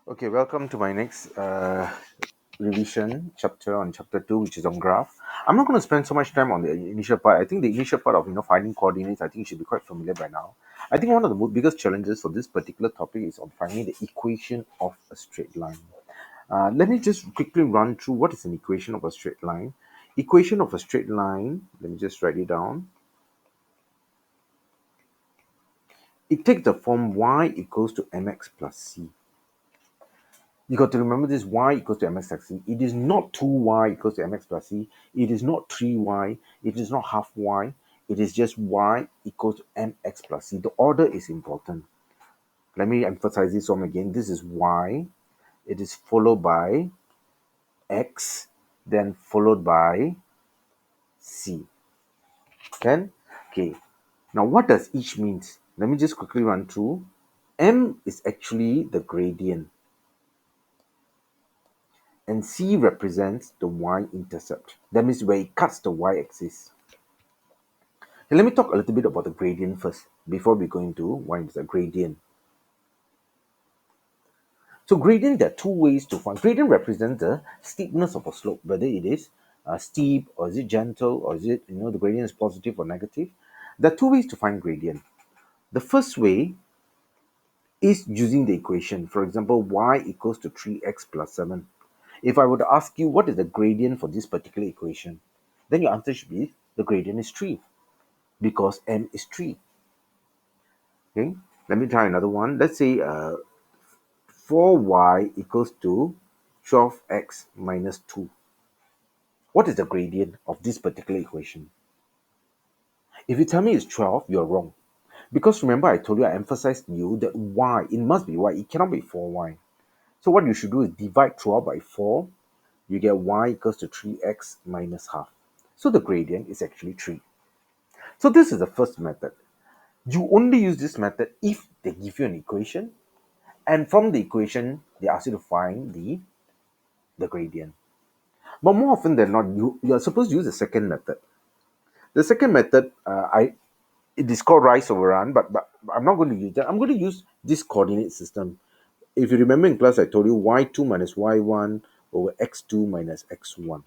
Okay, welcome to my next revision chapter on chapter 2, which is on graph. I'm not going to spend so much time on the initial part. I think the initial part of finding coordinates, I think you should be quite familiar by now. I think one of the biggest challenges for this particular topic is on finding the equation of a straight line. Let me just quickly run through what is an equation of a straight line. Equation of a straight line, let me just write it down. It takes the form y equals to mx plus c. You got to remember this y equals to mx plus c. It is not 2y equals to mx plus c. It is not 3y. It is not half y. It is just y equals to mx plus c. The order is important. Let me emphasize this one again. This is y. It is followed by x, then followed by c. Then, okay. Now, what does each means? Let me just quickly run through. M is actually the gradient, and C represents the y-intercept. That means where it cuts the y-axis. Okay, let me talk a little bit about the gradient first before we go into y-intercept gradient. So gradient, there are two ways to find. Gradient represents the steepness of a slope, whether it is steep or is it gentle or is it, the gradient is positive or negative. There are two ways to find gradient. The first way is using the equation. For example, y equals to 3x plus 7. If I were to ask you what is the gradient for this particular equation, then your answer should be the gradient is 3 because m is 3. Okay, let me try another one. Let's say 4y equals to 12x minus 2. What is the gradient of this particular equation? If you tell me it's 12, you're wrong. Because remember, I told you, I emphasized to you that y, it must be y, it cannot be 4y. So what you should do is divide 12 by 4, you get y equals to 3x minus half. So the gradient is actually 3. So this is the first method. You only use this method if they give you an equation, and from the equation, they ask you to find the gradient. But more often than not, you are supposed to use the second method. The second method, it is called rise over run, but I'm not going to use that. I'm going to use this coordinate system. If you remember in class, I told you y2 minus y1 over x2 minus x1.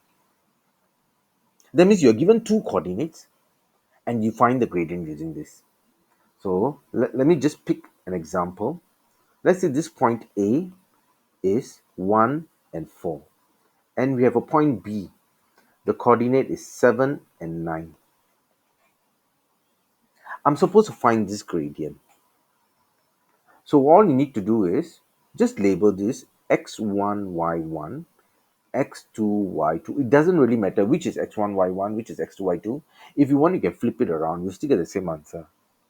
That means you're given two coordinates and you find the gradient using this. So let me just pick an example. Let's say this point A is 1 and 4. And we have a point B. The coordinate is 7 and 9. I'm supposed to find this gradient. So all you need to do is just label this x1, y1, x2, y2. It doesn't really matter which is x1, y1, which is x2, y2. If you want, you can flip it around. You still get the same answer.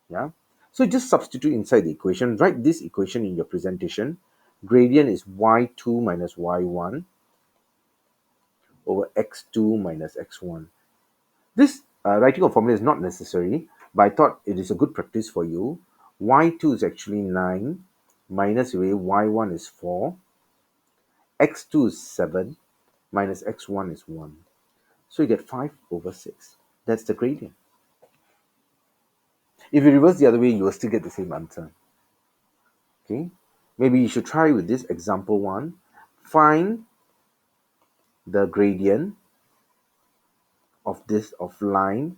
Yeah. So just substitute inside the equation. Write this equation in your presentation. Gradient is y2 minus y1 over x2 minus x1. This writing of formula is not necessary, but I thought it is a good practice for you. Y2 is actually 9 minus y1 is 4, x2 is 7 minus x1 is 1. So you get 5 over 6. That's the gradient. If you reverse the other way, you will still get the same answer. Okay, maybe you should try with this example one. Find the gradient of line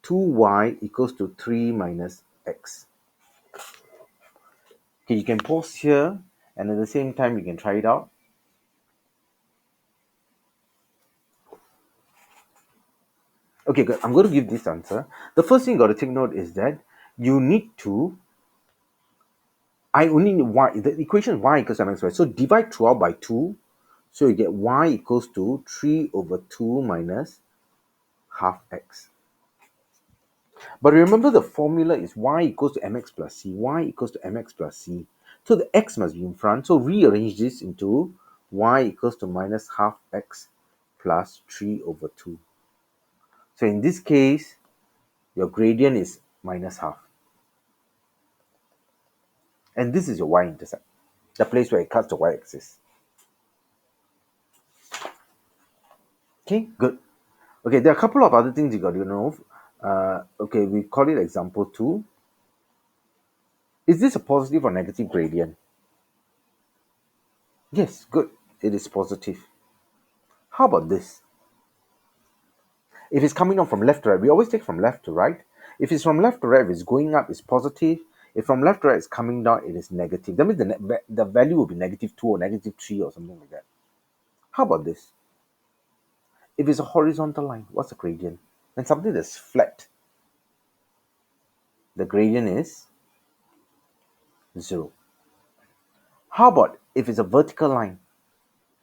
2y equals to 3 minus x. Okay, you can pause here and at the same time you can try it out. Okay, good. I'm going to give this answer. The first thing you got to take note is that you need to, I only need y, the equation is y equals mx, right? So divide 12 by 2. So you get y equals to 3 over 2 minus half x. But remember the formula is y equals to mx plus c, y equals to mx plus c. So the x must be in front. So rearrange this into y equals to minus half x plus 3 over 2. So in this case, your gradient is minus half. And this is your y-intercept, the place where it cuts the y-axis. Okay, good. Okay, there are a couple of other things you got to know. Okay, we call it example 2. Is this a positive or negative gradient? Yes, good. It is positive. How about this? If it's coming down from left to right, we always take from left to right. If it's from left to right, if it's going up, it's positive. If from left to right, it's coming down, it is negative. That means the value will be -2 or -3 or something like that. How about this? If it's a horizontal line, what's the gradient? When something that's flat, the gradient is 0. How about if it's a vertical line?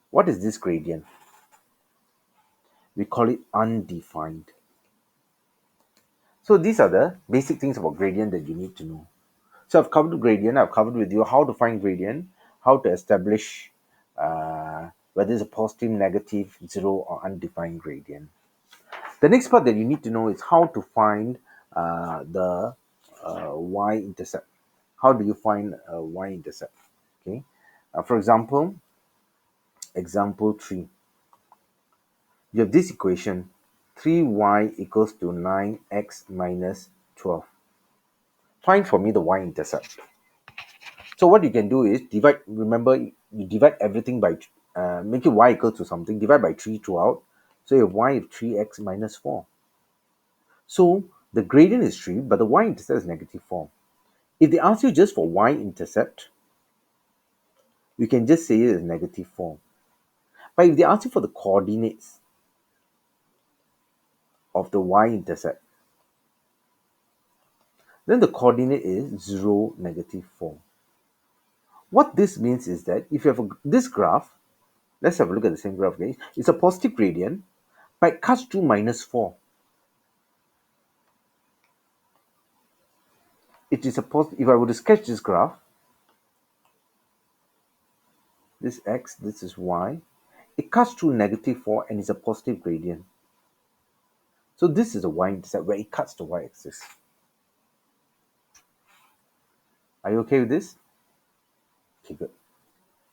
What is this gradient? We call it undefined. So these are the basic things about gradient that you need to know. So I've covered gradient. I've covered with you how to find gradient, how to establish whether it's a positive, negative, zero, or undefined gradient. The next part that you need to know is how to find the y-intercept. How do you find a y-intercept? Okay. For example, example 3. You have this equation, 3y equals to 9x minus 12. Find for me the y-intercept. So what you can do is divide, remember, you divide everything by, make it y equal to something, divide by 3 throughout. So you have y of 3x minus 4. So the gradient is 3, but the y-intercept is -4. If they ask you just for y-intercept, you can just say it as -4. But if they ask you for the coordinates of the y-intercept, then the coordinate is 0, -4. What this means is that if you have this graph, let's have a look at the same graph again. It's a positive gradient, but it cuts through -4. It is a positive. If I were to sketch this graph, this x, this is y, it cuts through -4 and is a positive gradient. So this is a y-intercept where it cuts the y-axis. Are you okay with this? Okay, good.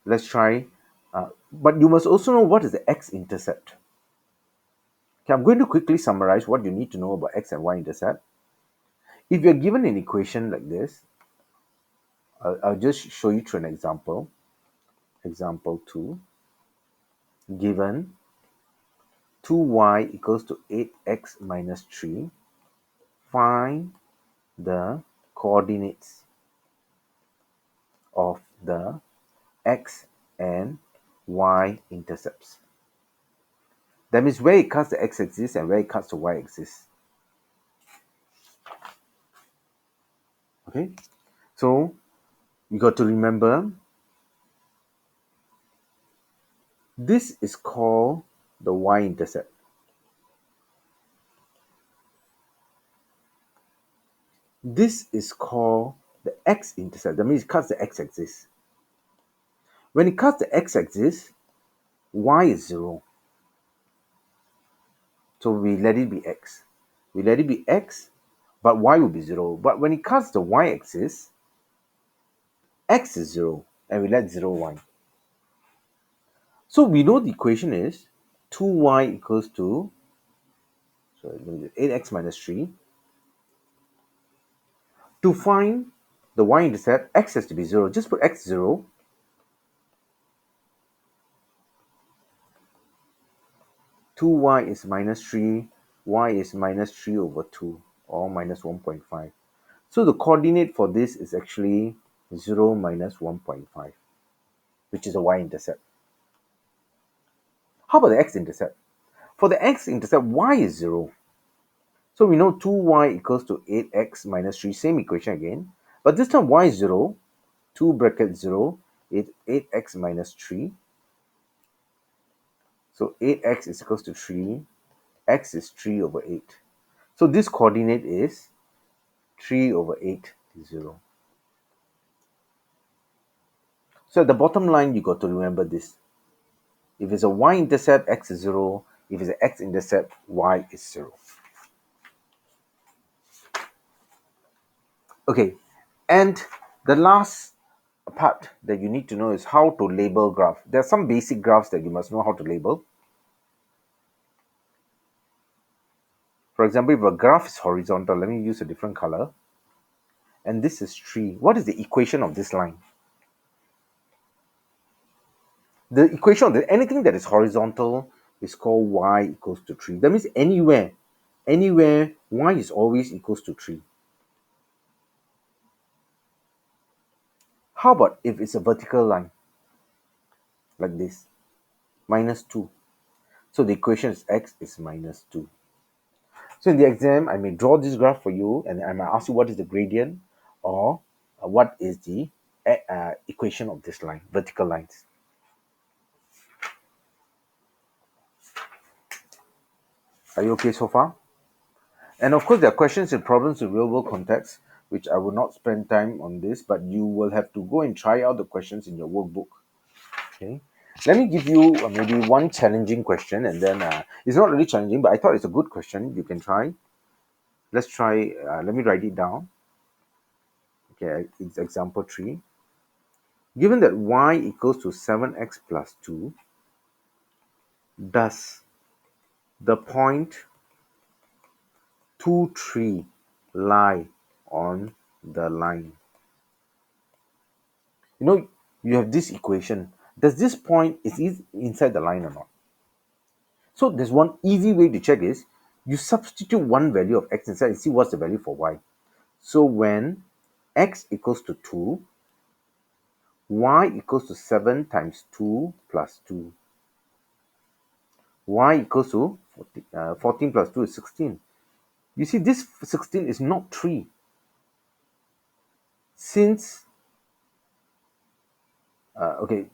Let's try. But you must also know what is the x-intercept. Okay, I'm going to quickly summarize what you need to know about x and y-intercept. If you're given an equation like this, I'll just show you through an example. Example 2, given 2y equals to 8x minus 3, find the coordinates of the x and y intercepts. That means where it cuts the x-axis and where it cuts the y-axis. Okay, so you got to remember this is called the y-intercept. This is called the x-intercept. That means it cuts the x-axis. When it cuts the x-axis, y is 0. So we let it be x. We let it be x, but y will be 0. But when it cuts the y-axis, x is 0, and we let 0 y. So we know the equation is 2y equals to, so 8x minus 3. To find the y-intercept, x has to be 0. Just put x 0. Two y is minus 3, y is minus 3 over 2, or minus 1.5. So the coordinate for this is actually 0 minus 1.5, which is a y-intercept. How about the x-intercept? For the x-intercept, y is 0. So we know 2y equals to 8x minus 3, same equation again. But this time y is 0, 2 bracket 0, 8x minus 3. So 8x is equals to 3, x is 3 over 8. So this coordinate is 3 over 8, 0. So at the bottom line, you got to remember this. If it's a y-intercept, x is 0. If it's an x-intercept, y is 0. Okay, and the last part that you need to know is how to label graph. There are some basic graphs that you must know how to label. For example, if a graph is horizontal, let me use a different color. And this is 3. What is the equation of this line? The equation of anything that is horizontal is called y equals to 3. That means anywhere y is always equals to 3. How about if it's a vertical line like this, minus 2? So the equation is x is minus 2. So in the exam, I may draw this graph for you and I might ask you what is the gradient or what is the equation of this line, vertical lines. Are you okay so far? And of course, there are questions and problems in real world context, which I will not spend time on this, but you will have to go and try out the questions in your workbook. Okay. Let me give you maybe one challenging question, and then it's not really challenging, but I thought it's a good question. You can try. Let's try. Let me write it down. Okay, it's example 3. Given that y equals to 7x plus 2, does the point 2, 3 lie on the line? You know, you have this equation. Does this point is inside the line or not? So there's one easy way to check is you substitute one value of x inside and see what's the value for y. So when x equals to 2, y equals to 7 times 2 plus 2. Y equals to 14 plus 2 is 16. You see, this 16 is not 3. Since, okay,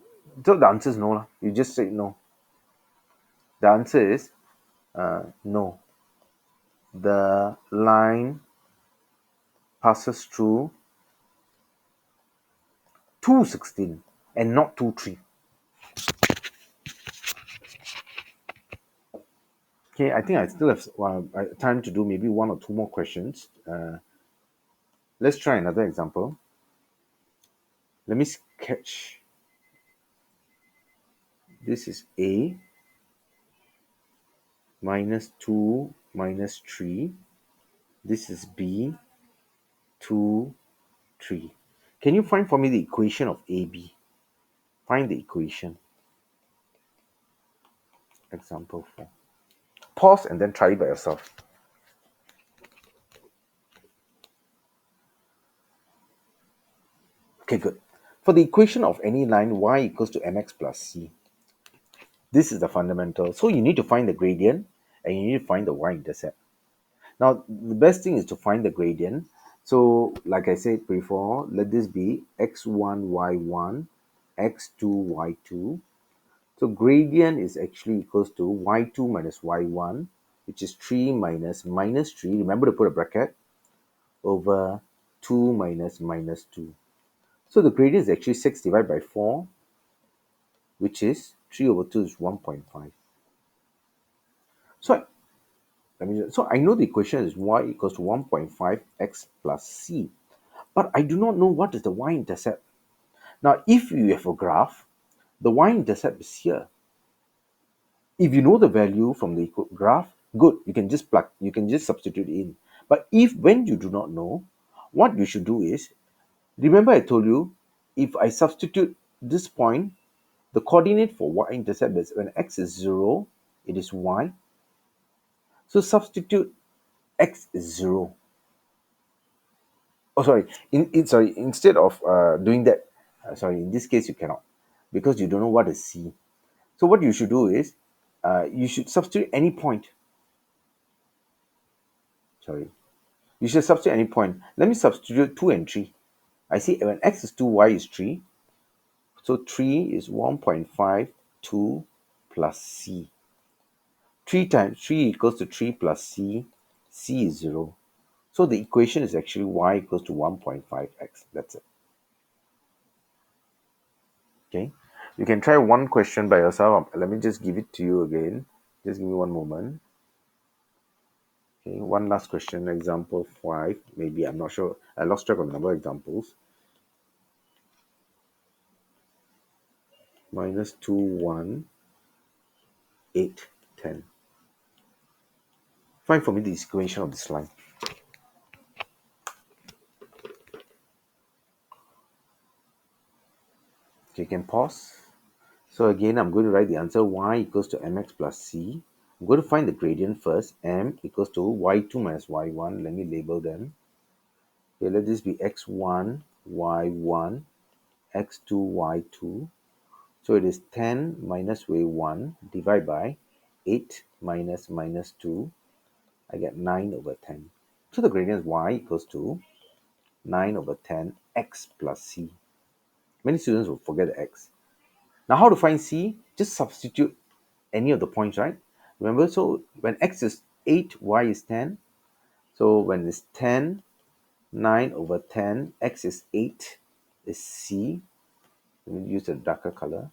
so the answer is no. You just say no. The answer is no. The line passes through 216 and not 23. Okay, I think I still have time to do maybe one or two more questions. Let's try another example. Let me sketch. This is A minus 2 minus 3. This is B 2 3. Can you find for me the equation of AB? Find the equation. Example 4. Pause and then try it by yourself. Okay, good. For the equation of any line y equals to mx plus c, this is the fundamental. So you need to find the gradient and you need to find the y-intercept. Now, the best thing is to find the gradient. So, like I said before, let this be x1, y1, x2, y2. So, gradient is actually equals to y2 minus y1, which is 3 minus minus 3. Remember to put a bracket over 2 minus minus 2. So, the gradient is actually 6 divided by 4, which is 3 over 2 is 1.5. So, so I know the equation is y equals to 1.5 x plus c, but I do not know what is the y-intercept. Now, if you have a graph, the y-intercept is here. If you know the value from the graph, good, you can just substitute in. But if when you do not know, what you should do is, remember I told you, if I substitute this point, the coordinate for y-intercept is when x is 0, it is y. So substitute x is 0. Oh, sorry. Instead of doing that, sorry, in this case you cannot, because you don't know what is c. So what you should do is, you should substitute any point. Sorry, you should substitute any point. Let me substitute 2 and 3. I see when x is 2, y is 3. So 3 is 1.52 plus c. 3 times 3 equals to 3 plus c. C is 0. So the equation is actually y equals to 1.5x. That's it. Okay. You can try one question by yourself. Let me just give it to you again. Just give me one moment. Okay, one last question, example 5. Maybe, I'm not sure. I lost track of the number of examples. Minus 2, 1, 8, 10. Find for me the equation of this line. Okay, you can pause. So again, I'm going to write the answer y equals to mx plus c. I'm going to find the gradient first. M equals to y2 minus y1. Let me label them. Okay, let this be x1, y1, x2, y2. So it is 10 minus y1 divided by 8 minus minus 2. I get 9 over 10. So the gradient is y equals to 9 over 10 x plus c. Many students will forget the x. Now how to find c? Just substitute any of the points, right? Remember, so when x is 8, y is 10. So when it's 10, 9 over 10, x is 8, is c. Let me use a darker color.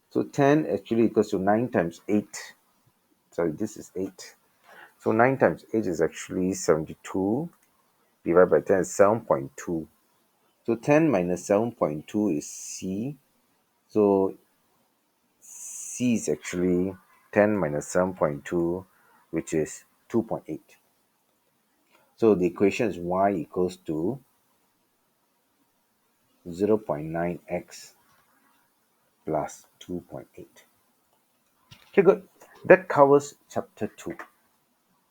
So 10 actually equals to 9 times 8. Sorry, this is 8. So 9 times 8 is actually 72. Divided by 10 is 7.2. So 10 minus 7.2 is c. So c is actually 10 minus 7.2, which is 2.8. So the equation is y equals to 0.9x plus 2.8. Okay, good. That covers chapter 2.